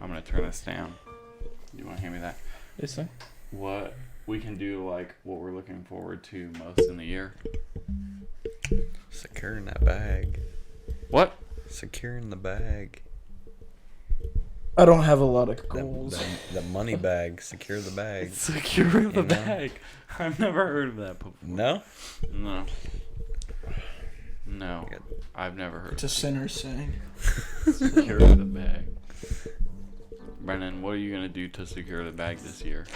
I'm gonna turn this down. You want to hand me that? This thing? What we can do, like what we're looking forward to most in the year. Securing that bag. What? Securing the bag. I don't have a lot of goals. The money bag. Secure the bag. Secure the bag. I've never heard of that before. No? No. I've never heard It's a sinner's saying. Secure the bag. Brennan, what are you going to do to secure the bag this year?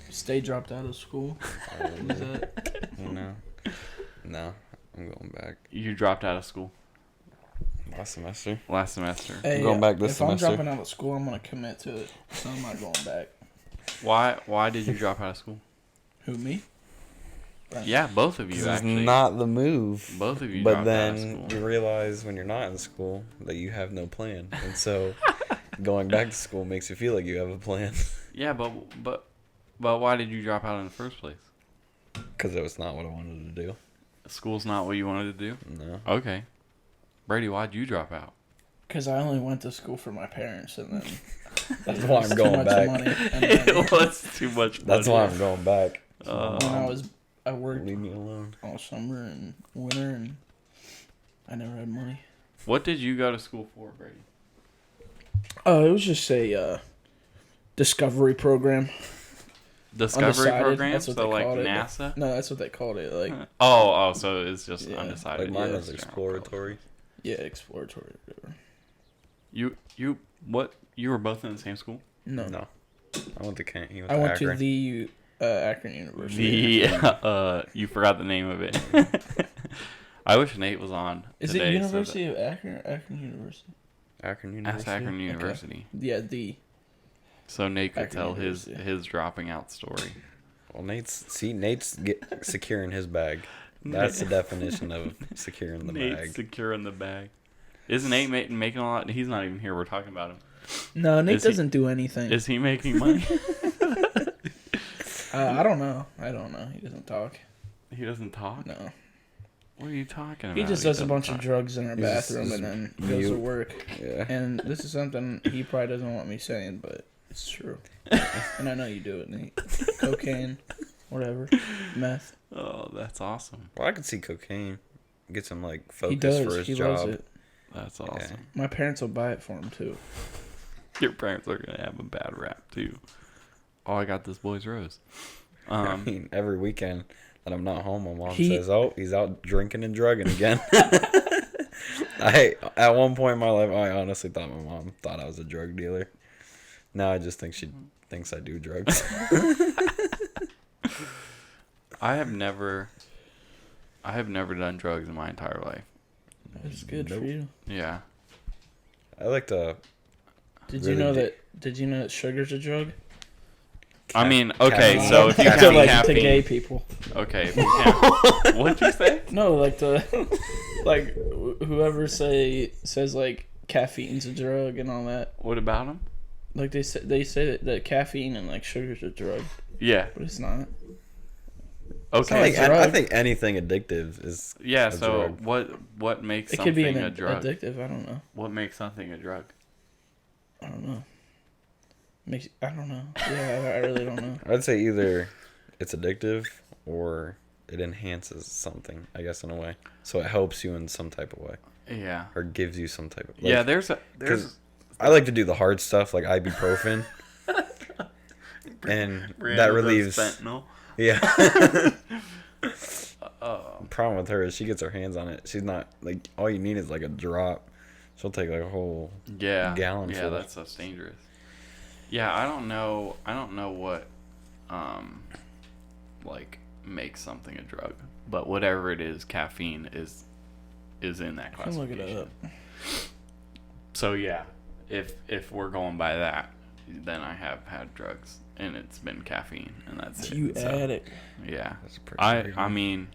Stay dropped out of school. Is that? No. I'm going back. You dropped out of school? Last semester. Hey, I'm going back this semester. If I'm dropping out of school, I'm going to commit to it. So I'm not going back. Why did you drop out of school? Who, me? Yeah, both of you, actually. It's not the move. Both of you but dropped out of school. then you realize when you're not in school that you have no plan. And so going back to school makes you feel like you have a plan. Yeah, but why did you drop out in the first place? Because it was not what I wanted to do. School's not what you wanted to do? No. Okay. Brady, why'd you drop out? Because I only went to school for my parents, and then that's why I'm going back. It was too much money. That's why I'm going back. When I worked leave me alone all summer and winter, and I never had money. What did you go to school for, Brady? It was just a discovery program. Discovery program? That's what so they like called NASA? It. No, that's what they called it. Like so it's just undecided. Like mine was exploratory. Yeah, exploratory. Whatever. You were both in the same school? No. I went to Kent. I went to the Akron University. You forgot the name of it. I wish Nate was on. Is today, it University of Akron or Akron University? Akron University. That's Akron University. Okay. Yeah, the. So Nate could Akron tell University. his dropping out story. Well, Nate's securing his bag. That's the definition of securing the bag. Nate's securing the bag. Isn't Nate making a lot? He's not even here. We're talking about him. No, Nate doesn't do anything. Is he making money? I don't know. He doesn't talk. He doesn't talk? No. What are you talking about? He just does a bunch of drugs in our bathroom and then goes to work. Yeah. And this is something he probably doesn't want me saying, but it's true. And I know you do it, Nate. Cocaine, whatever, meth. Oh, that's awesome. Well, I could see cocaine. Gets him like focused He does. for his He job. loves it. That's awesome. Okay. My parents will buy it for him too. Your parents are gonna have a bad rap too. Oh, I got this boy's rose. I mean, every weekend that I'm not home, my mom says, "Oh, he's out drinking and drugging again." At one point in my life, I honestly thought my mom thought I was a drug dealer. Now I just think she thinks I do drugs. I have never done drugs in my entire life. That's good for you. Yeah. I like to. Did you know that sugar's a drug? I mean, okay, so if you to count like caffeine, to gay people. Okay, if you count, what'd you say? No, like whoever says like caffeine's a drug and all that. What about them? Like they say that caffeine and like sugar's a drug. Yeah, but it's not. Okay, I think anything addictive is. Yeah. a So drug. what makes it could be something a drug? Addictive? I don't know. What makes something a drug? I don't know. I don't know. Yeah, I really don't know. I'd say either it's addictive or it enhances something, I guess, in a way. So it helps you in some type of way. Yeah. Or gives you some type of. Yeah, there's. I like to do the hard stuff like ibuprofen. And that relieves. Fentanyl. Yeah. The problem with her is she gets her hands on it. She's not like all you need is like a drop. She'll take like a whole gallon. Yeah, that stuff's dangerous. Yeah, I don't know what like makes something a drug, but whatever it is, caffeine is in that classification. Look it up. So yeah, if we're going by that, then I have had drugs and it's been caffeine and that's it. You addict. Yeah. That's pretty I mean,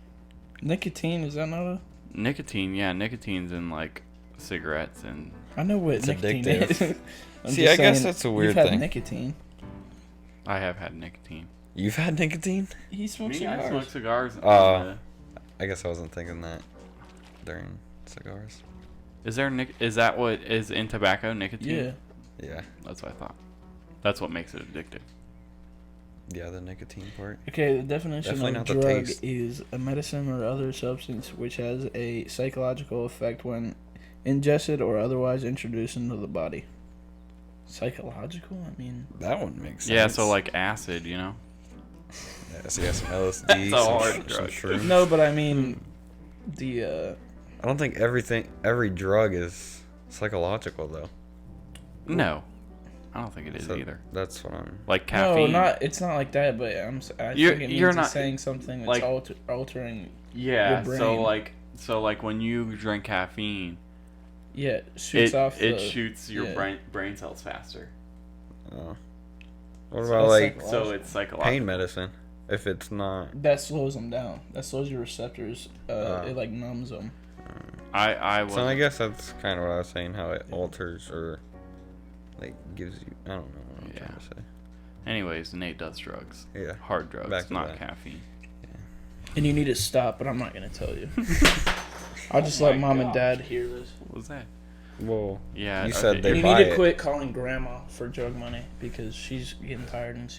nicotine, is that not a nicotine? Yeah, nicotine's in like cigarettes and. I know what nicotine addictive. is. See, I guess that's a weird you've thing. Had nicotine. I have had nicotine. You've had nicotine? He smokes I cigars. smoke cigars. I guess I wasn't thinking that during cigars. Is that what is in tobacco? Nicotine? Yeah. Yeah. That's what I thought. That's what makes it addictive. Yeah, the nicotine part. Okay, the definition Definitely of not the drug taste. is a medicine or other substance which has a psychological effect when ingested or otherwise introduced into the body. Psychological? I mean, That one makes sense. Yeah, so like acid, you know? Yeah, so you got some LSD, That's a some, hard some drug. shrooms. no, but I mean, the I don't think every drug is psychological though. No. I don't think it is So either. that's what I'm. Like caffeine. it's not like that. But I You're- think it you're means not- it's saying something that's like- altering. Yeah, your so brain. like when you drink caffeine, Yeah, it shoots off. it shoots your yeah. brain cells faster. What So about that's like So it's psychological. pain medicine? If it's not, That slows them down. That slows your receptors. Ah. It like numbs them. I was so I guess that's kind of what I was saying. How it alters or like gives you. I don't know what I'm Yeah. trying to say. Anyways, Nate does drugs. Yeah. Hard drugs, Back to not that. caffeine. And you need to stop, but I'm not gonna tell you. I'll just Oh let my mom and gosh. dad hear this. What was that? Well, Yeah. you said they And you buy need to it. quit calling grandma for drug money because she's getting tired and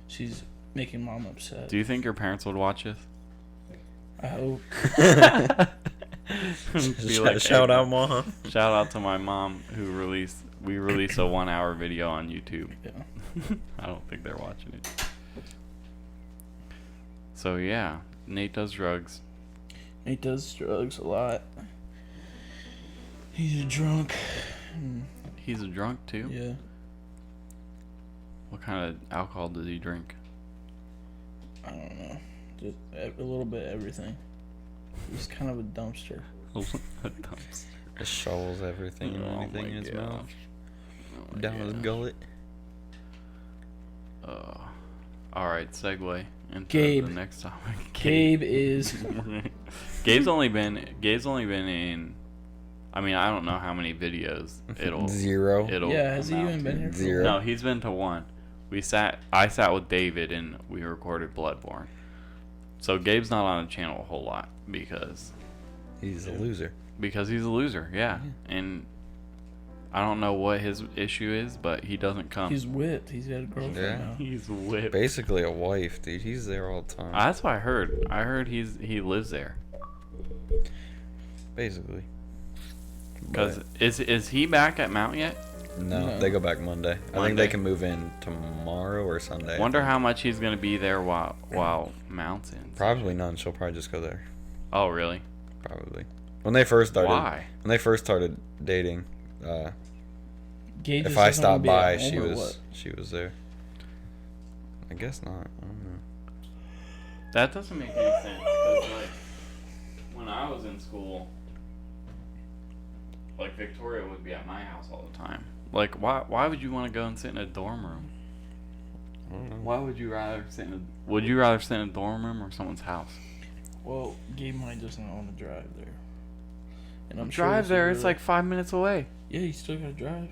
she's making mom upset. Do you think your parents would watch this? I hope. Be like, Shout "Hey, out, mom. Shout out to my mom who we released a 1 hour video on YouTube. Yeah. I don't think they're watching it. So yeah, Nate does drugs. He does drugs a lot. He's a drunk. He's a drunk too. Yeah. What kind of alcohol does he drink? I don't know. Just a little bit of everything. He's kind of a dumpster. A dumpster. Just shovels everything and Oh anything my in his gosh. mouth, Oh my down his gosh. gullet. All right, segue into Gabe. the next topic. Gabe is. Gabe's only been in. I mean, I don't know how many videos it'll. Zero. It'll. Yeah, has he amount even been to. here? For Zero. No, he's been to one. I sat with David and we recorded Bloodborne. So Gabe's not on the channel a whole lot because He's a loser. he's a loser, yeah. And I don't know what his issue is, but he doesn't come. He's whipped. He's got a girlfriend Yeah. now. He's whipped. Basically a wife, dude. He's there all the time. That's what I heard. I heard he lives there. Basically. Cause But is he back at Mount yet? no, No. they go back Monday. I think Monday. they can move in tomorrow or Sunday. Wonder how much he's gonna be there while Mount's in. Probably none. She'll probably just go there. Oh really? Probably. When they first started. Why? When they first started dating, Gabe if just I doesn't wanna stopped be at by, home she or was there. I guess not. I don't know. That doesn't make any sense. Cause like when I was in school, like Victoria would be at my house all the time. Like why would you want to go and sit in a dorm room? I don't know. Why would you rather sit in a Would you rather sit in a dorm room or someone's house? Well, Gabe might just not want to drive there. And I'm Drive sure there. this It's is like 5 minutes away. yeah, you still gotta drive.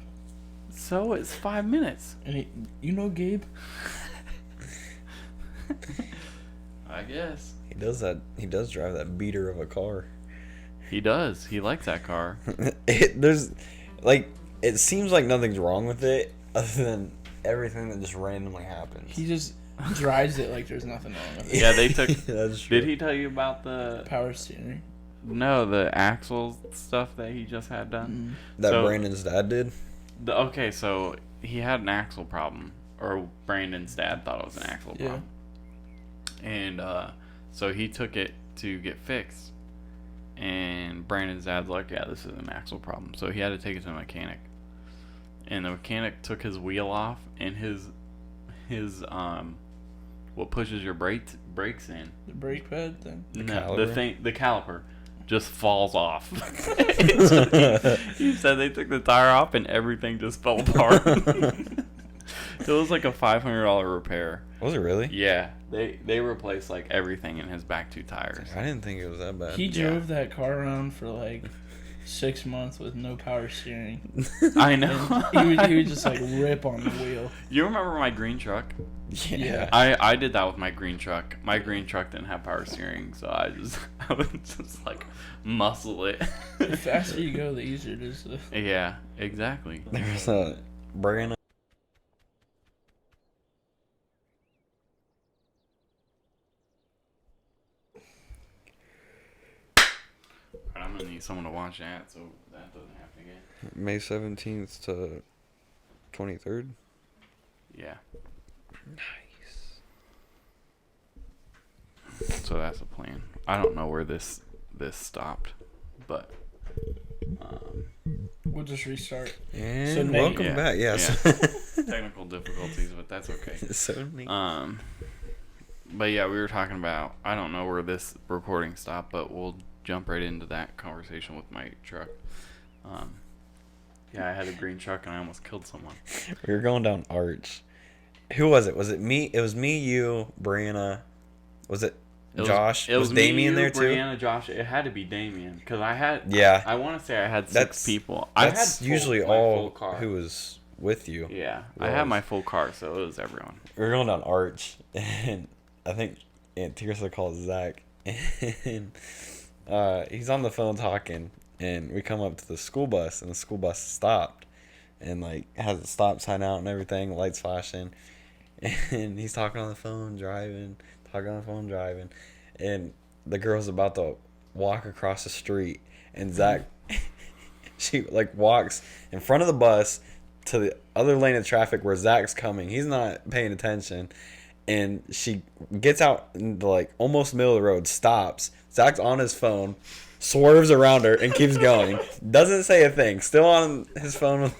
So it's 5 minutes. And you know Gabe? I guess. He does that. He does drive that beater of a car. He does. He likes that car. There's, like, it seems like nothing's wrong with it, other than everything that just randomly happens. He just drives it like there's nothing wrong with it. Yeah, they took. That's true. Did he tell you about the Power steering. the axle stuff that he just had done? That So- Brandon's dad did? Okay, so he had an axle problem, or Brandon's dad thought it was an axle Yeah. problem, and so he took it to get fixed. And Brandon's dad's like, "Yeah, this is an axle problem." So he had to take it to a mechanic, and the mechanic took his wheel off, and his what pushes your brakes in. The brake pad thing. No, caliper? the caliper just falls off. He said they took the tire off and everything just fell apart. It was like a $500 repair. Was it really? Yeah, they replaced like everything in his back two tires. I didn't think it was that bad. He Yeah. drove that car around for like 6 months with no power steering. I know. And he would just like rip on the wheel. You remember my green truck? Yeah. I did that with my green truck. My green truck didn't have power steering, so I would just like muscle it. The faster you go, the easier it is. Yeah, exactly. There was a Brianna. I'm gonna need someone to watch that, so that doesn't happen again. May 17th to 23rd. Yeah. Nice. So that's the plan. I don't know where this stopped, but We'll just restart. And So Nate- welcome Yeah, back. Yes. technical difficulties, but that's okay. So neat. But yeah, we were talking about, I don't know where this recording stopped, but we'll jump right into that conversation with my truck. Yeah, I had a green truck and I almost killed someone. We were going down Arch. Who was it? Was it me? It was me, you, Brianna. Was it Josh? It was Damien me, there you, too? Brianna, Josh. It had to be Damien because I had. Yeah. I want to say I had That's- 6 people. That's I had usually my full all car. who was with you. Yeah, I had my full car, so it was everyone. We were going down Arch, and I think Aunt Tirsa called Zach, and he's on the phone talking, and we come up to the school bus, and the school bus stopped, and like has a stop sign out and everything, lights flashing, and he's talking on the phone, driving, and the girl's about to walk across the street, and Zach, she like walks in front of the bus to the other lane of traffic where Zach's coming. He's not paying attention. And she gets out in the like almost middle of the road, stops. Zach's on his phone, swerves around her, and keeps going. Doesn't say a thing. Still on his phone,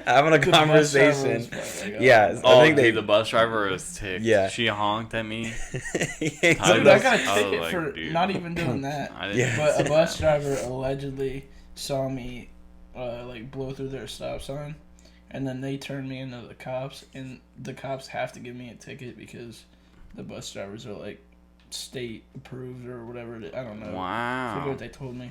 having a conversation. Yeah, Oh, I think the bus driver was ticked. Yeah. She honked at me. Dude, I I was- got a I was ticket like, for dude. not even doing that. I didn't Yeah. But a bus driver allegedly saw me like blow through their stop sign, and then they turned me into the cops, and the cops have to give me a ticket because the bus drivers are like state approved or whatever. I don't know. I forget Wow. what they told me.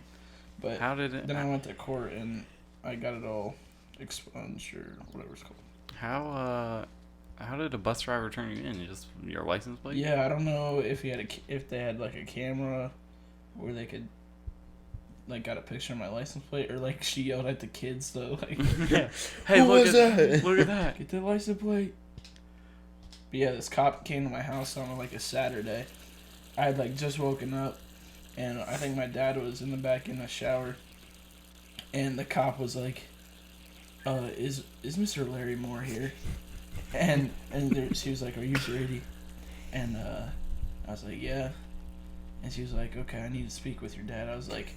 But How did it? then I went to court and I got it all expunged or whatever it's called. How did a bus driver turn you in? Just your license plate? Yeah, I don't know if if they had like a camera where they could like got a picture of my license plate, or like she yelled at the kids though, like, Yeah. Hey, Who look was at that? Look at that. get the license plate. But yeah, this cop came to my house on like a Saturday. I had like just woken up, and I think my dad was in the back in the shower, and the cop was like, "Is Mr. Larry Mohr here?" And she was like, "Are you Brady?" And I was like, "Yeah." And she was like, "Okay, I need to speak with your dad." I was like,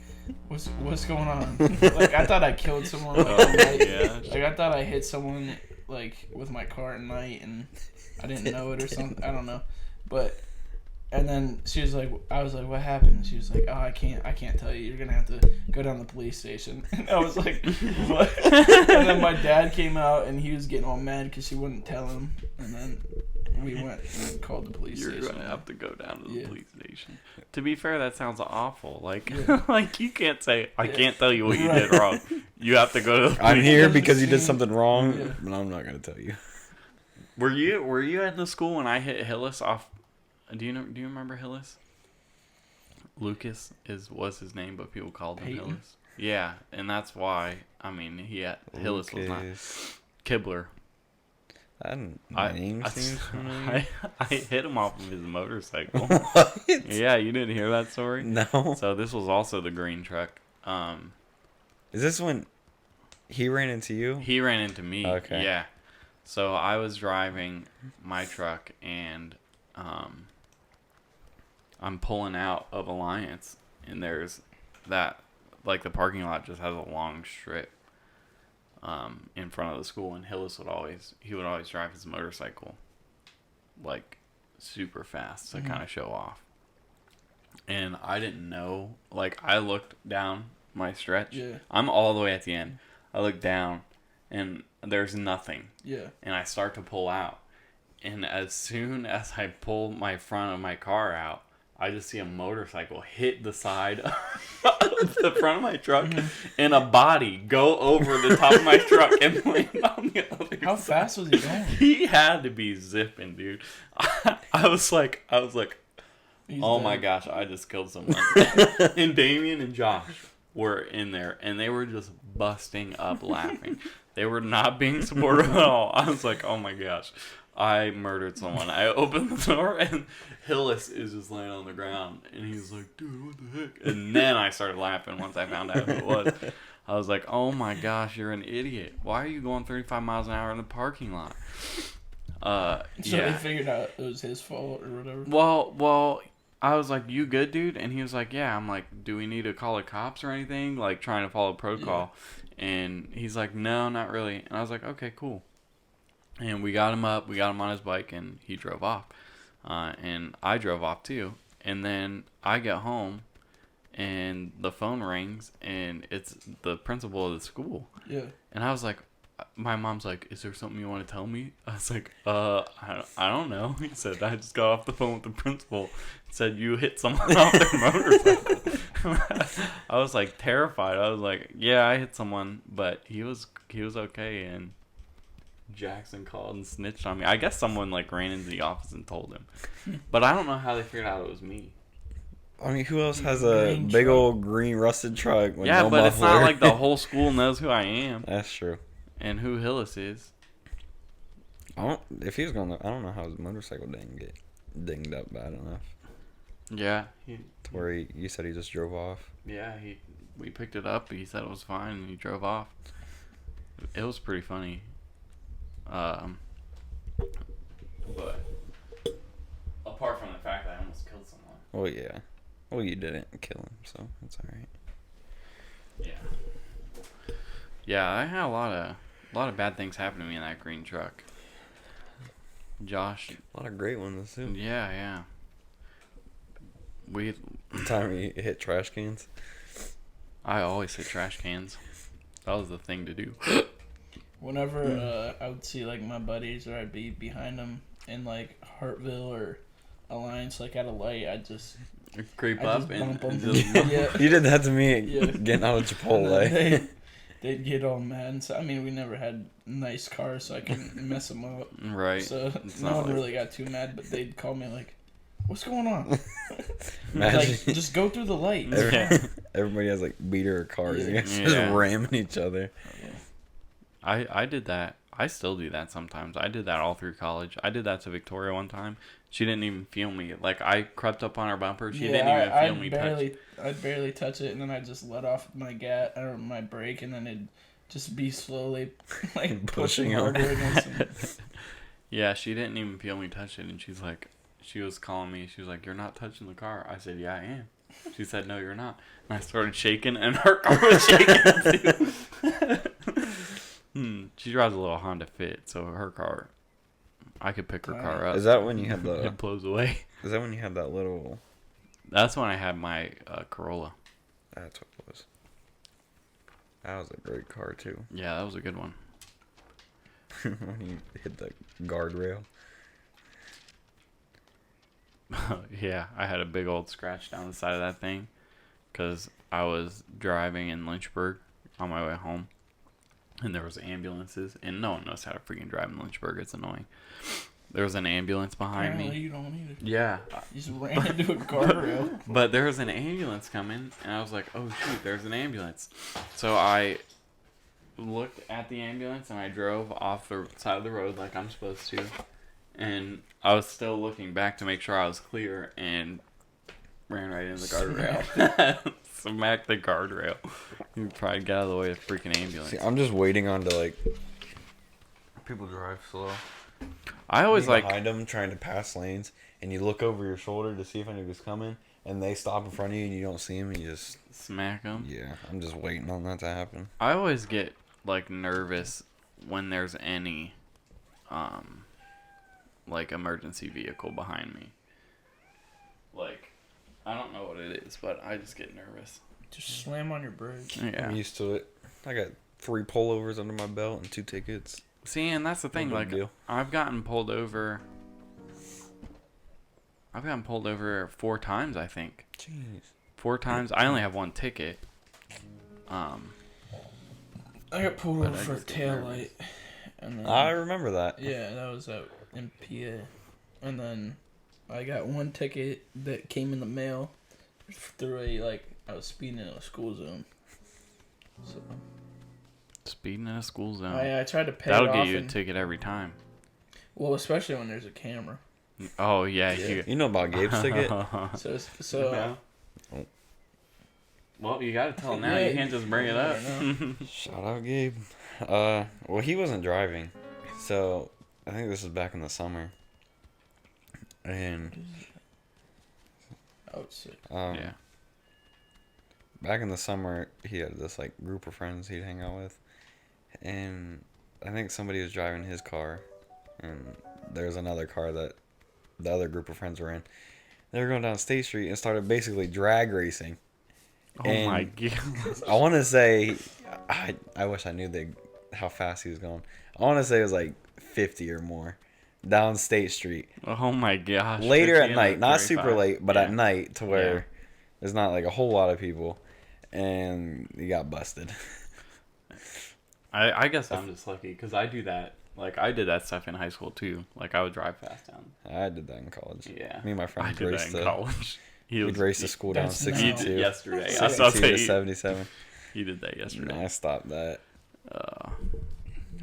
"What's going on?" Like I thought I killed someone. Like, at night. Yeah. Like I thought I hit someone like with my car at night, and I didn't know it or something. I don't know, but. And then she was like, I was like, "What happened?" And she was like, "Oh, I can't tell you. You're gonna have to go down to the police station." And I was like, "What?" And then my dad came out, and he was getting all mad because she wouldn't tell him. And then we went and called the police You're station. gonna have to go down to the Yeah. police station. To be fair, that sounds awful. Like, Yeah. like you can't say, "I Yeah. can't tell you what you Right. did wrong." You have to go to. The I'm police. here doesn't because you did seem- something wrong, Yeah. but I'm not gonna tell you. Were you at the school when I hit Hillis off? Do you remember Hillis? Lucas was his name, but people called him Peyton? Hillis. Yeah, and that's why. I mean, Hillis was not Lucas. Kibler. That I, name I, seems familiar. I hit him off of his motorcycle. What? Yeah, you didn't hear that story? No. So this was also the green truck. Is this when he ran into you? He ran into me. Okay. Yeah. So I was driving my truck and I'm pulling out of Alliance, and there's that, like, the parking lot just has a long strip in front of the school, and Hillis would always drive his motorcycle like super fast to kind of show off. And I didn't know, like, I looked down my stretch. Yeah. I'm all the way at the end. I look down and there's nothing. Yeah. And I start to pull out. And as soon as I pull my front of my car out, I just see a motorcycle hit the side of the front of my truck and a body go over the top of my truck and land on the other How side. fast was he going? He had to be zipping, dude. I was like, He's oh dead. my gosh, I just killed someone. And Damien and Josh were in there, and they were just busting up laughing. They were not being supportive at all. I was like, oh my gosh, I murdered someone. I opened the door and Hillis is just laying on the ground. And he's like, dude, what the heck? And then I started laughing once I found out who it was. I was like, oh my gosh, you're an idiot. Why are you going 35 miles an hour in the parking lot? So yeah. they figured out it was his fault or whatever. Well, I was like, you good, dude? And he was like, yeah. I'm like, do we need to call the cops or anything? Like, trying to follow protocol. Yeah. And he's like, no, not really. And I was like, okay, cool. And we got him up. We got him on his bike, and he drove off. And I drove off, too. And then I get home, and the phone rings, and it's the principal of the school. Yeah. And I was like, my mom's like, is there something you want to tell me? I was like, I don't know. He said, I just got off the phone with the principal. Said you hit someone off their motorcycle. I was like terrified. I was like, yeah, I hit someone, but he was okay. And Jackson called and snitched on me. I guess someone like ran into the office and told him, but I don't know how they figured out it was me. I mean, who else has a big old green rusted truck? With Yeah, no but muffler? it's not like the whole school knows who I am. That's true. And who Hillis is. If he was gonna, I don't know how his motorcycle didn't get dinged up bad enough. Yeah. To where you said he just drove off. Yeah, we picked it up. He said it was fine, and he drove off. It was pretty funny. But apart from the fact that I almost killed someone. Well, yeah. Well, you didn't kill him, so that's all right. Yeah. Yeah, I had a lot of bad things happen to me in that green truck. Josh. A lot of great ones too. Yeah. The time you hit trash cans. I always hit trash cans. That was the thing to do. Whenever I would see like my buddies or I'd be behind them in like Hartville or Alliance, like at a light, I'd just creep I'd up just and bump them. Yeah. You did that to me Yeah. getting out of Chipotle. They'd get all mad. And so, I mean, we never had nice cars, so I couldn't mess them up. Right. So It's no not one like- really got too mad, but they'd call me like, "What's going on?" Imagine- Like, just go through the light. Everybody has like beater cars. Yeah. Just ramming each other. I did that. I still do that sometimes. I did that all through college. I did that to Victoria one time. She didn't even feel me. Like, I crept up on her bumper. She didn't even feel me touch. I'd barely touch it, and then I'd just let off my my brake, and then it'd just be slowly like pushing on. harder against him. Yeah, she didn't even feel me touch it, and she was calling me. She was like, "You're not touching the car." I said, "Yeah, I am." She said, "No, you're not." And I started shaking, and her car was shaking too. She drives a little Honda Fit, so her car, I could pick her car up. Is that when you had It blows away. Is that when you had that little? That's when I had my Corolla. That's what it was. That was a great car too. Yeah, that was a good one. When you hit the guardrail. Yeah, I had a big old scratch down the side of that thing because I was driving in Lynchburg on my way home, and there was ambulances, and no one knows how to freaking drive in Lynchburg. It's annoying. There was an ambulance behind Apparently me. you don't either. Yeah. You just ran into a guardrail. But there was an ambulance coming, and I was like, oh, shoot, there's an ambulance. So I looked at the ambulance, and I drove off the side of the road like I'm supposed to. And I was still looking back to make sure I was clear, and ran right into the guardrail. Smacked the guardrail. You probably get out of the way of the freaking ambulance. See, I'm just waiting on to like. People drive slow. I always like behind them trying to pass lanes, and you look over your shoulder to see if anybody's coming, and they stop in front of you, and you don't see them, and you just smack them. yeah. I'm just waiting on that to happen. I always get like nervous when there's any like emergency vehicle behind me. Like, I don't know what it is, but I just get nervous. Just slam on your brakes. Yeah. I'm used to it. I got 3 pullovers under my belt and 2 tickets. See, and that's the thing. No Like, big deal. I've gotten pulled over 4 times, I think. Jeez. 4 times. I only have 1 ticket. I got pulled But over I for a just get tail nervous. light. And then, I remember that. yeah, that was out in PA. And then I got 1 ticket that came in the mail through I was speeding in a school zone. So Speeding in a school zone. I tried to pay That'll it get off you a and, ticket every time. well, especially when there's a camera. Oh yeah, Yeah. You know about Gabe's ticket? So No. Well, you gotta tell him now. Yeah, You can't just bring it up. Shout out Gabe. Well, he wasn't driving, so I think this was back in the summer. And I would say. Yeah. back in the summer, he had this like group of friends he'd hang out with, and I think somebody was driving his car, and there was another car that the other group of friends were in. They were going down State Street and started basically drag racing. Oh And my god. I want to say, I wish I knew how fast he was going. I want to say it was like 50 or more down State Street. Oh my gosh. Later 50 at and night, not super 35. late, but Yeah. at night to where Yeah. there's not like a whole lot of people, and he got busted. I guess I'm just lucky because I do that. Like I did that stuff in high school too. Like I would drive fast down. I did that in college. Yeah. Me and my I friends did that raced in college. we'd race the school down That's now. He did 62. yesterday. I 62 saw to that 77. he did that yesterday. No, I stopped that. Uh,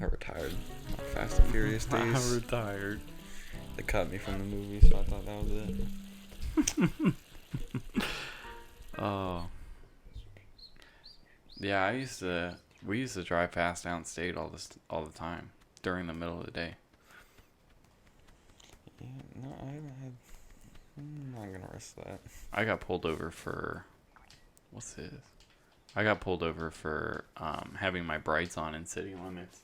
I retired. My Fast and Furious I'm days. retired. They cut me from the movie, so I thought that was it. Oh. Yeah, we used to drive fast downstate all the time during the middle of the day. Yeah, no, I'm not gonna risk that. I got pulled over for what's this? I got pulled over for having my brights on in city limits.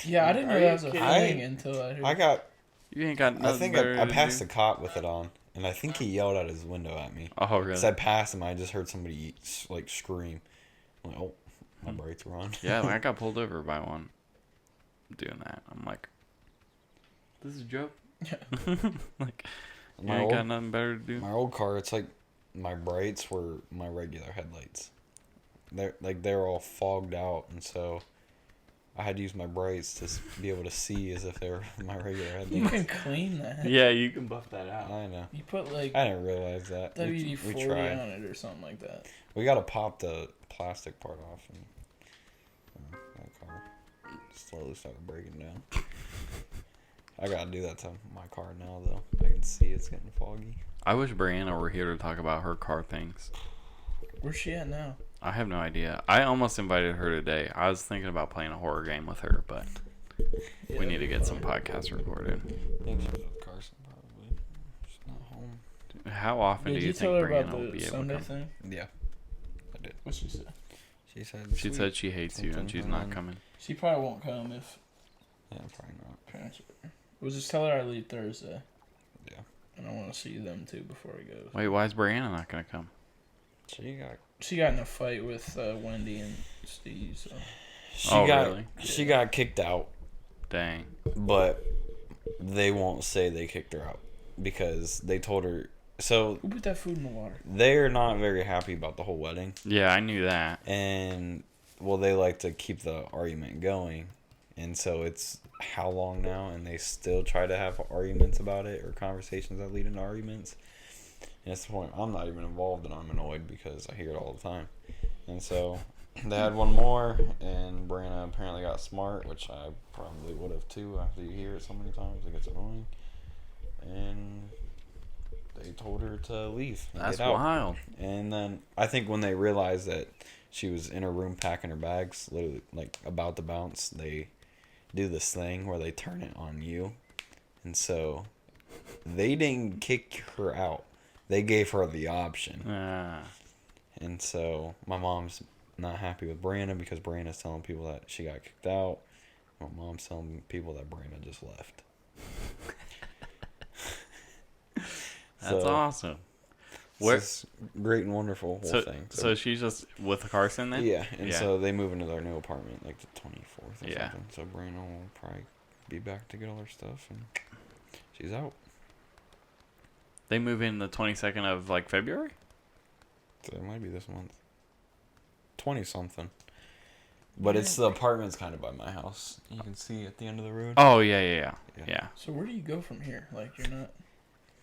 Yeah, I didn't know Are that you was a kidding thing me? until I heard. I got. You ain't got I nothing think better I to passed do? the cop with it on, and I think he yelled out his window at me. Oh really? As I passed him, I just heard somebody like scream. I'm like, oh, my brights were on. Yeah, like, I got pulled over by one doing that. I'm like, this is a joke. Like, you My ain't got old- nothing better to do. My old car, it's like my brights were my regular headlights. They're all fogged out, and so I had to use my brights to be able to see as if they were my regular You headlights. can clean that. Yeah, you can buff that out. I know. You put like I didn't realize that. We WD-40 tried. on it or something like that. We gotta pop the plastic part off, and that car slowly started breaking down. I gotta do that to my car now, though. I can see it's getting foggy. I wish Brianna were here to talk about her car things. Where's she at now? I have no idea. I almost invited her today. I was thinking about playing a horror game with her, but we need to get some podcasts recorded. I think she's with Carson, probably. She's not home. How often Did do you you tell think her Brianna about will the be able to Sunday come? thing? Yeah, I did. What's she say? She said. She sweet. said she hates you and Something she's and not then- coming. She probably won't come if Yeah, probably not. parents are. We'll just tell her I leave Thursday. Yeah. And I want to see them too before I go. Wait, why is Brianna not gonna come? She got in a fight with Wendy and Steve. So. She Oh, got really? she got kicked out, Dang. but they won't say they kicked her out because they told her. So Who put that food in the water? they're not very happy about the whole wedding, Yeah, I knew that. and well, they like to keep the argument going, and so it's how long now, and they still try to have arguments about it or conversations that lead into arguments. And it's the point I'm not even involved, and I'm annoyed because I hear it all the time. And so they had one more, and Brianna apparently got smart, which I probably would have too after you hear it so many times. It gets annoying. And they told her to leave. And That's get out. wild. And then I think when they realized that she was in her room packing her bags, literally like about to bounce, they do this thing where they turn it on you. And so they didn't kick her out. They gave her the option. And so my mom's not happy with Brianna because Brianna's telling people that she got kicked out. My mom's telling people that Brianna just left. That's awesome. Where, Where? it's great and wonderful whole So, thing. so she's just with Carson then? yeah, and so they move into their new apartment like the 24th or Yeah. something. So Brianna will probably be back to get all her stuff, and she's out. They move in the 22nd of like February? So it might be this month. 20 something. But it's the apartment's kind of by my house. You can see at the end of the road. Oh yeah. So where do you go from here? Like you're not.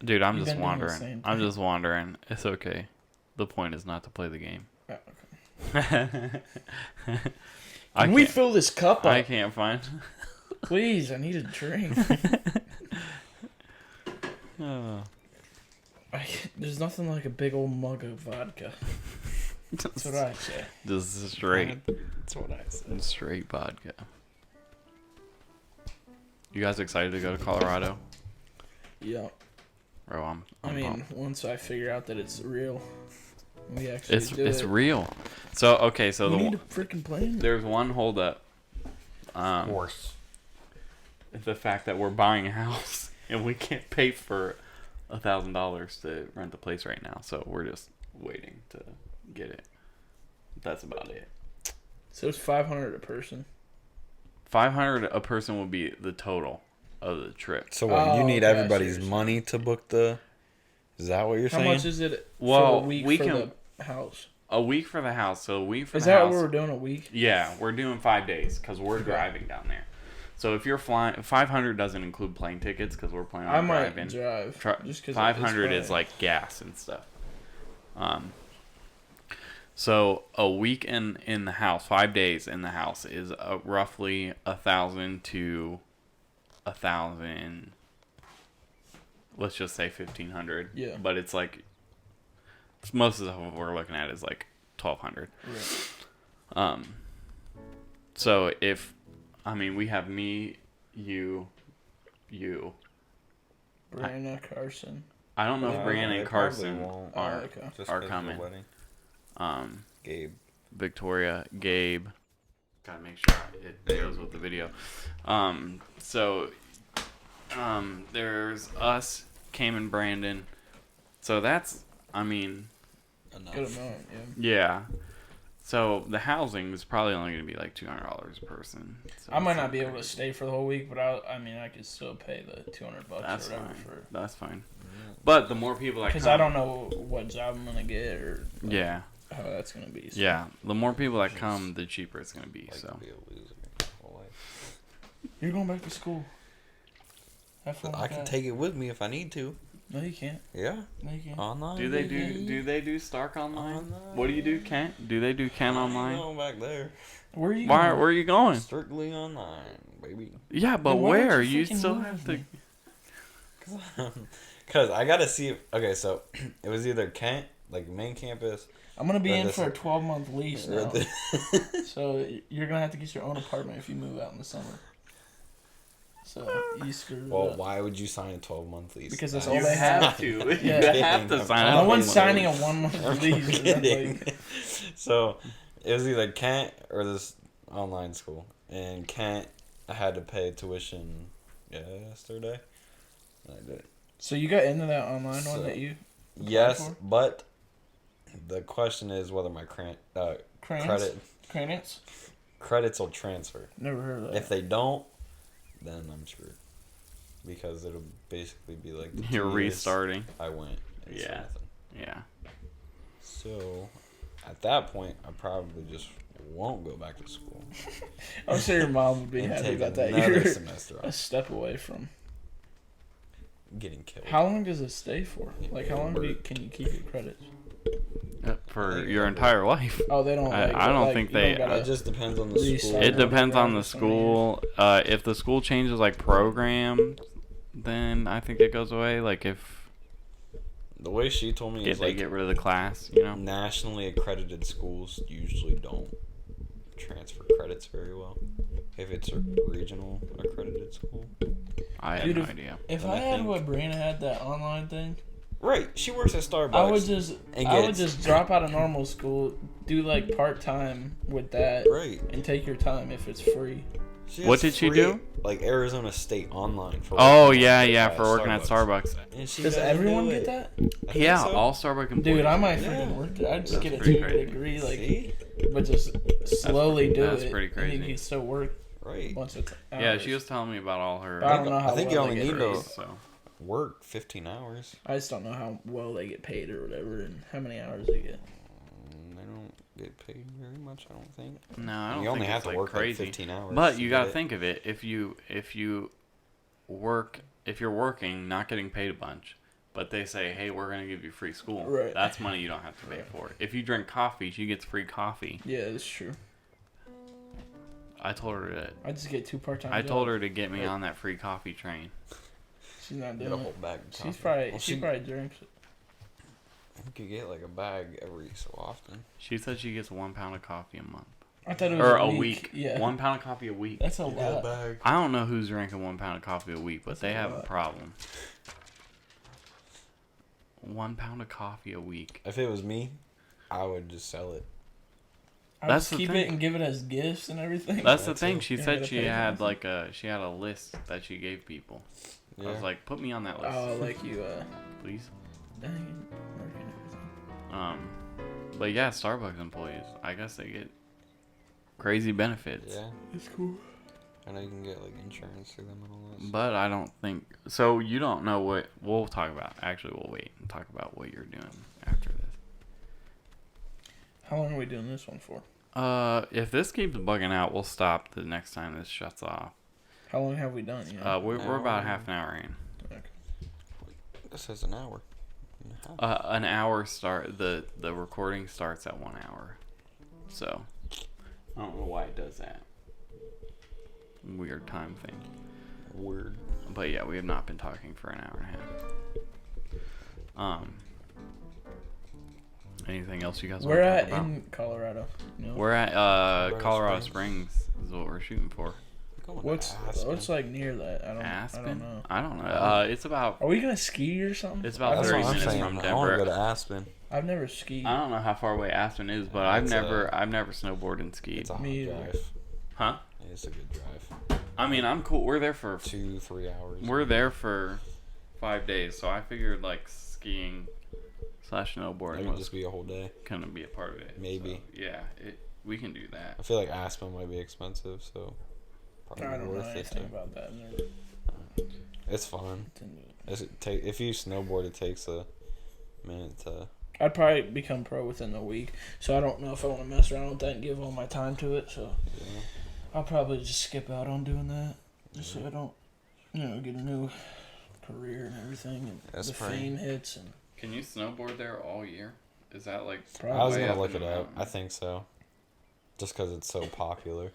Dude, I'm You've just been doing the wandering. same I'm thing. just wandering. It's okay. The point is not to play the game. Oh, okay. Can we fill this cup I up? can't find. Please, I need a drink. Oh. There's nothing like a big old mug of vodka. That's what I say. Just straight. That's what I say. Straight vodka. You guys excited to go to Colorado? Yeah. Bro, I'm I mean, pumped. once I figure out that it's real, we actually do It's it. real. So okay, so We need a freaking plan. there's one holdup. Horse. The fact that we're buying a house and we can't pay for $1,000 to rent the place right now, so we're just waiting to get it. That's about it. So it's $500 a person. $500 a person will be the total of the trip. So what? You need okay, I see everybody's what you're money to book the. Is that what you're How saying? much is it Well, for a week we for can- the house? A week for the house. So a week for Is the that house. what we're doing, a week? Yeah, we're doing 5 days because we're driving down there. So if you're flying, 500 doesn't include plane tickets because we're planning on I might driving. drive. Just because 500 is like gas and stuff. So a week in the house, 5 days in the house is roughly 1,000 to 1,000. Let's just say 1,500. Yeah. But it's like most of the stuff we're looking at is like 1,200. Right. So if we have me, you. Brianna, Carson. I don't know if Brianna they and probably Carson won't. are okay. Just are 'cause of the coming. wedding. Gabe. Victoria, Gabe. Gotta make sure it goes with the video. There's us, Cam and Brandon. So that's, Enough. Good amount, yeah. yeah. So the housing is probably only gonna be like $200 a person. So I might it's not be able to crazy. stay for the whole week, but I could still pay the $200 That's or whatever fine. for. That's fine. But the more people that Because come, I don't know what job I'm gonna get or yeah, how that's gonna be. So. yeah. The more people that come, the cheaper it's gonna be. Like So to be a loser. Whole life. You're going back to school. Have fun. I with can that. take it with me if I need to. No, you can't. Yeah. No, you can't. Online. do they do Stark online? What do you do, Kent? Do they do Kent I ain't online? going back there. Where are you? Where going? are you going? Strictly online, baby. Yeah, but Then why don't where? you You freaking still move have with to. me? Cause I gotta see. Okay, so it was either Kent, like main campus. I'm gonna be Or in this- for a 12-month lease or now. the- So you're gonna have to get your own apartment if you move out in the summer. So you screwed it Well, up. why would you sign a 12-month lease? Because that's Nah, all they have. to. Yeah. You have to sign No up. one's I'm signing a kidding. 1-month I'm lease. kidding. Like, So it was either Kent or this online school, and Kent I had to pay tuition yesterday. And I did. so you got into that online So- one that you Yes, for? but the question is whether my Crayons? Credits? credits will transfer. Never heard of that. If they don't, then I'm screwed. Because it'll basically be like the You're 2 years restarting. I went. And Yeah. nothing. Yeah. So at that point, I probably just won't go back to school. I'm sure your mom would be and happy take about that. another You're semester a off. step away from. Getting killed. How long does it stay for? Like, how long Work. can you keep your credits? For your entire life. Oh, they don't. I don't think you they- gotta- It just depends on the Restart. school. It depends on the Around so many school. If the school changes like program, then I think it goes away. Like if The way she told me is they like get rid of the class, you know. nationally accredited schools usually don't transfer credits very well. If it's a regional accredited school. I have Dude, no idea. If And I I had think- what Brianna had, that online thing, Right, she works at Starbucks. I would just and I would gets- just drop out of normal school, do like part time with that, Right. and take your time if it's free. She What has did she free, do? Like Arizona State online for Oh working yeah, at for working at Starbucks. And she Does doesn't everyone do get it. that? I think Yeah, so. all Starbucks employees. Dude, I might Yeah. freaking work there. I'd just That's get a pretty 2-year crazy. degree, like, See? but just slowly do that's it. pretty And crazy. you can still work Right. once it's Yeah, she was telling me about all her. But I don't know how I think well you they only get need paid. to So work 15 hours. I just don't know how well they get paid or whatever, and how many hours they get. They don't get paid very much, I don't think. no, I don't You only think have it's to like work crazy. like 15 hours. But you to got to get it. think of it. If you work, if you're working, not getting paid a bunch, but they say, hey, we're gonna give you free school. Right. That's money you don't have to pay for. If you drink coffee, she gets free coffee. Yeah, that's true. I told her to. I just get 2 part-time. I jobs. told her to get me on that free coffee train. She's not Get a doing whole it. bag of coffee. She probably drinks it. You could get like a bag every so often. She said she gets 1 pound of coffee a month. I thought it was Or a a week. week. Yeah. 1 pound of coffee a week. That's a You get a lot. bag. I don't know who's drinking 1 pound of coffee a week, but That's they a have a lot. problem. 1 pound of coffee a week. If it was me, I would just sell it. I That's just the keep thing. it and give it as gifts and everything. That's the That's thing. it. She You said gotta she pay for had it. like she had a list that she gave people. I Yeah. was like, put me on that list, Oh, like you, please. dang it, work and everything. But yeah, Starbucks employees, I guess they get crazy benefits. Yeah. It's cool. I know you can get like insurance through them and all that. stuff. But I don't think so. You don't know what we'll talk about. Actually, we'll wait and talk about what you're doing after this. How long are we doing this one for? If this keeps bugging out, we'll stop the next time this shuts off. How long have we done? Yeah. We're about half an hour in. Okay. This says an hour. And a half. An hour start. The recording starts at 1 hour. So I don't know why it does that. Weird time thing. Weird. But yeah, we have not been talking for an hour and a half. Anything else you guys We're want to at talk about? in Colorado. No. We're at Colorado Springs. Springs is what we're shooting for. Going to What's Aspen. like near that? I don't Aspen? know. I don't know. It's about Are we gonna ski or something? It's about I've That's 30 what I'm minutes saying. from I want to Denver. go to Aspen. I've never skied. I don't know how far away Aspen is, but Yeah, I've it's never snowboarded and skied. It's a hot Me either. drive. Huh? It's a good drive. I mean, I'm cool. We're there for 2-3 hours. We're there for 5 days, so I figured like skiing / That snowboarding could was just be a whole day. gonna be a part of it. Maybe. So, yeah, we can do that. I feel like Aspen might be expensive, so probably I don't know worth it. anything To, about that. Never it's fun. didn't do it. If you snowboard, it takes a minute to. I'd probably become pro within a week, so I don't know if I want to mess around with that and give all my time to it. So Yeah. I'll probably just skip out on doing that, just so I don't, get a new career and everything, and That's the pretty- fame hits and Can you snowboard there all year? Is that like? probably. I was way gonna up look in it the up. mountain? I think so. Just because it's so popular.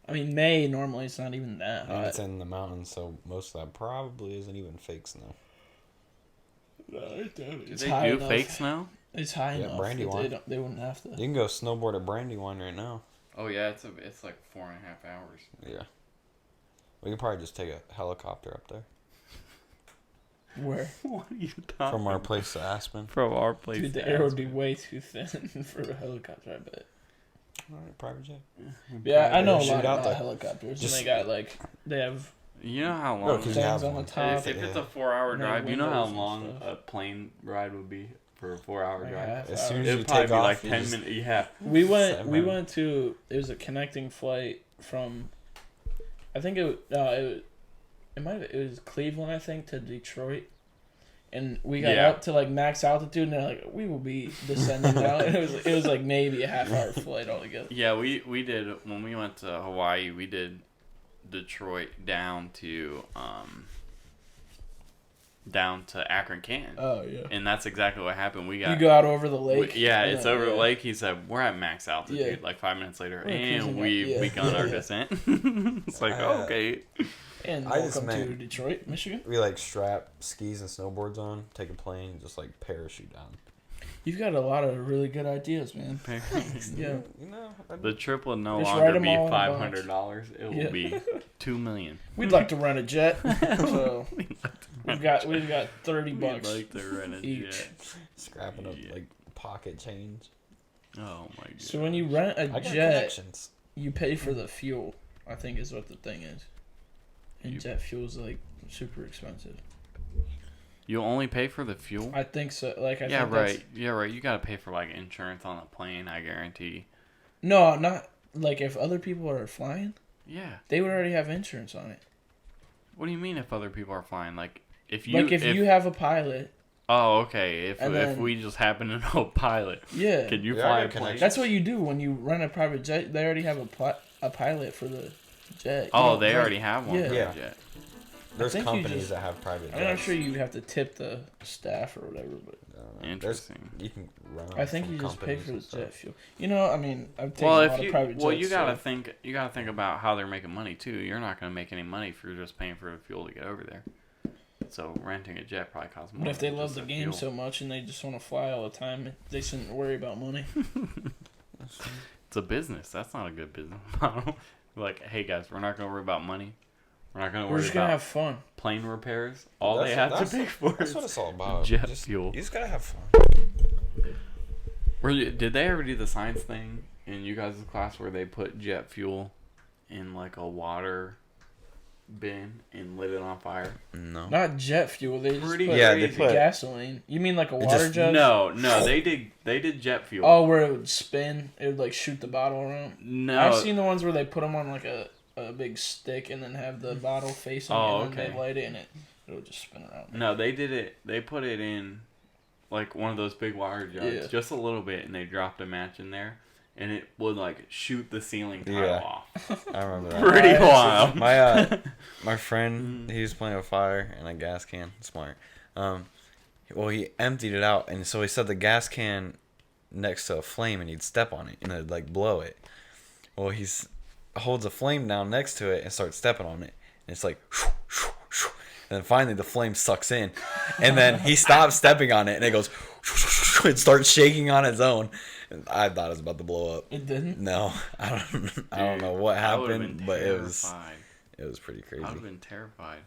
I mean, May normally it's not even that And hot. it's in the mountains, so most of that probably isn't even fake snow. Do It's they high do enough. fake snow? It's high Yeah, enough. that Brandywine. they wouldn't have to. You can go snowboard at Brandywine right now. Oh yeah, it's like 4.5 hours. Yeah. We can probably just take a helicopter up there. Where? What are you talking? From our place to Aspen. From our place. Dude, the to air would be Aspen. way too thin for a helicopter, I bet. Alright, private jet. Yeah, I know a Shoot lot out about there. helicopters, Just- and they have You know how No, long? 'cause you things have on the one. top. If it's Yeah. a 4-hour No drive, you know how windows and long stuff. a plane ride would be for a 4-hour Like drive? half As soon hour. as It'd you probably take be off, like you 10 just- minutes. Yeah. We went. Seven. We went to. It was a connecting flight from. I think it was Cleveland. I think to Detroit, and we got Yeah. up to like max altitude, and they're like, we will be descending now. And it was like maybe a half-hour flight altogether. Yeah, we did when we went to Hawaii. We did Detroit down to Akron, Canton, Oh yeah. and that's exactly what happened. We got You go out over the lake. yeah, and it's then- over the yeah. lake. He said we're at max altitude. Yeah. Like 5 minutes later, We're and cruising we've up, yeah. begun our Yeah. descent. It's like Uh, okay. And I just welcome to meant- Detroit, Michigan. We like strap skis and snowboards on, take a plane, and just like parachute down. You've got a lot of really good ideas, man. Yeah. You know, The trip will no Just write longer 'em be all in a box. $500. It will Yeah. be $2 million. We'd like to rent a jet. So we've got $30 bucks We'd like to rent a each. jet. scrapping up Yeah. like pocket change. Oh my god. So when you rent a I got jet, connections. you pay for the fuel, I think is what the thing is. And You- jet fuel's like super expensive. You'll only pay for the fuel? I think so. Like I yeah, think right. that's, Yeah, right. You gotta pay for like insurance on the plane, I guarantee. No, not like if other people are flying, Yeah. they would already have insurance on it. What do you mean if other people are flying? Like if you Like if you have a pilot, Oh, okay. If And then- we just happen to know a pilot, yeah. can you Yeah, I fly got a plane? connections. That's what you do when you rent a private jet. They already have a pilot for the jet. You Oh, don't they rent- already have one Yeah. for Yeah. the jet. there's think you companies just- that have private jets. I'm not sure you have to tip the staff or whatever, but Interesting. You can run. I think from you just pay companies for the and stuff. jet fuel. You know, I mean, I've taken Well, a if lot you of private jets. well, you gotta so- think about how they're making money too. You're not gonna make any money if you're just paying for the fuel to get over there. So renting a jet probably costs more. But if they than love just the the game fuel. so much and they just want to fly all the time, they shouldn't worry about money. It's a business. That's not a good business model. Like, hey guys, we're not gonna worry about money. We're not gonna We're worry just gonna about have fun. plane repairs. All they have to pay for That's is what it's all about. jet Just, fuel. You just gotta have fun. Did they ever do the science thing in you guys' class where they put jet fuel in like a water bin and lit it on fire? No. Not jet fuel. They just Pretty put Yeah, they crazy. put- gasoline. You mean like a It water just- jug? No, they did jet fuel. Oh, where it would spin. It would like shoot the bottle around. No, I've seen the ones where they put them on like a big stick and then have the bottle facing Oh, and then okay. they light it and it would just spin around. No, they did it. They put it in like one of those big wire jugs, Yeah. just a little bit, and they dropped a match in there, and it would like shoot the ceiling tile Yeah. off. I remember that. Pretty Nice. wild. My friend, he was playing with fire in a gas can. Smart. Well, he emptied it out, and so he set the gas can next to a flame, and he'd step on it, and it'd like blow it. Well, holds a flame down next to it and starts stepping on it, and it's like, and then finally the flame sucks in, and then he stops stepping on it, and it goes, it starts shaking on its own. And I thought it was about to blow up. It didn't. No, I don't know what I would've happened, been but it was terrified. pretty I would have crazy. been terrified.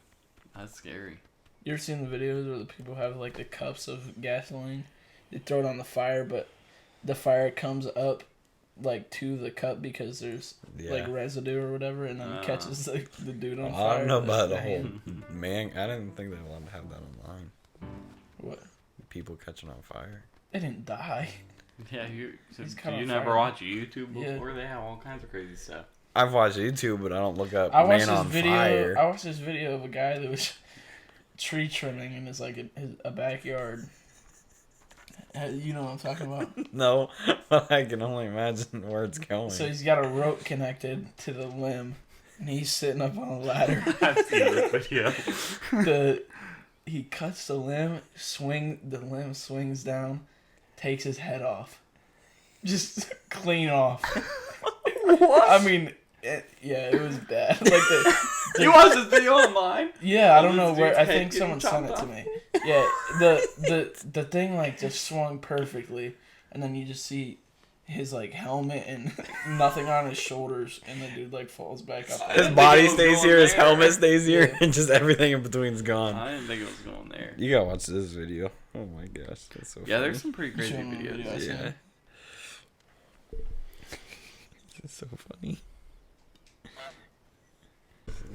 That's scary. You ever seen the videos where the people have like the cups of gasoline? They throw it on the fire, but the fire comes up like to the cup because there's like Yeah. residue or whatever, and then catches the dude on I fire. don't know about the the whole hand. man. I didn't think they allowed to have that online. What? People catching on fire. They didn't die. Yeah, He's do caught you on never fire. watch YouTube Yeah. before? They have all kinds of crazy stuff. I've watched YouTube, but I don't look up I watched man this on video. fire. I watched this video of a guy that was tree trimming in his a backyard. You know what I'm talking about? No, but I can only imagine where it's going. So he's got a rope connected to the limb, and he's sitting up on a ladder. I've seen this video. He cuts the limb, the limb swings down, takes his head off, just clean off. What? I mean, it was bad. Like You watched this video online? yeah, I don't This know where. dude's I head think getting someone sent it chopped to off? me. Yeah, the thing like just swung perfectly, and then you just see his like helmet and nothing on his shoulders, and the dude like falls back up. his think body it was stays going here, his there. helmet stays here, Yeah. and just everything in between's gone. I didn't think it was going there. You gotta watch this video. Oh my gosh, that's so Yeah, funny. there's some pretty crazy Show me the videos. video I Yeah. sent. It's so funny.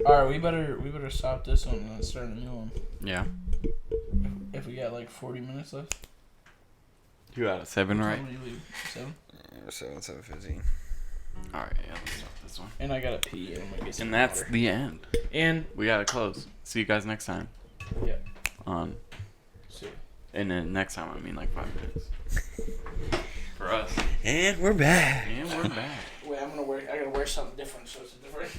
All right, we better stop this one and then start a new one. Yeah. If we got like 40 minutes left. You got a 7, right? When do you leave? 7? Yeah, 7:15. Alright, yeah, let's start this one. And I gotta pee. I'm gonna get some And that's water. the end. And We gotta close. See you guys next time. Yeah. So, and then next time, I mean like 5 minutes. For us. And we're back. And we're back. wait, I gotta wear something different.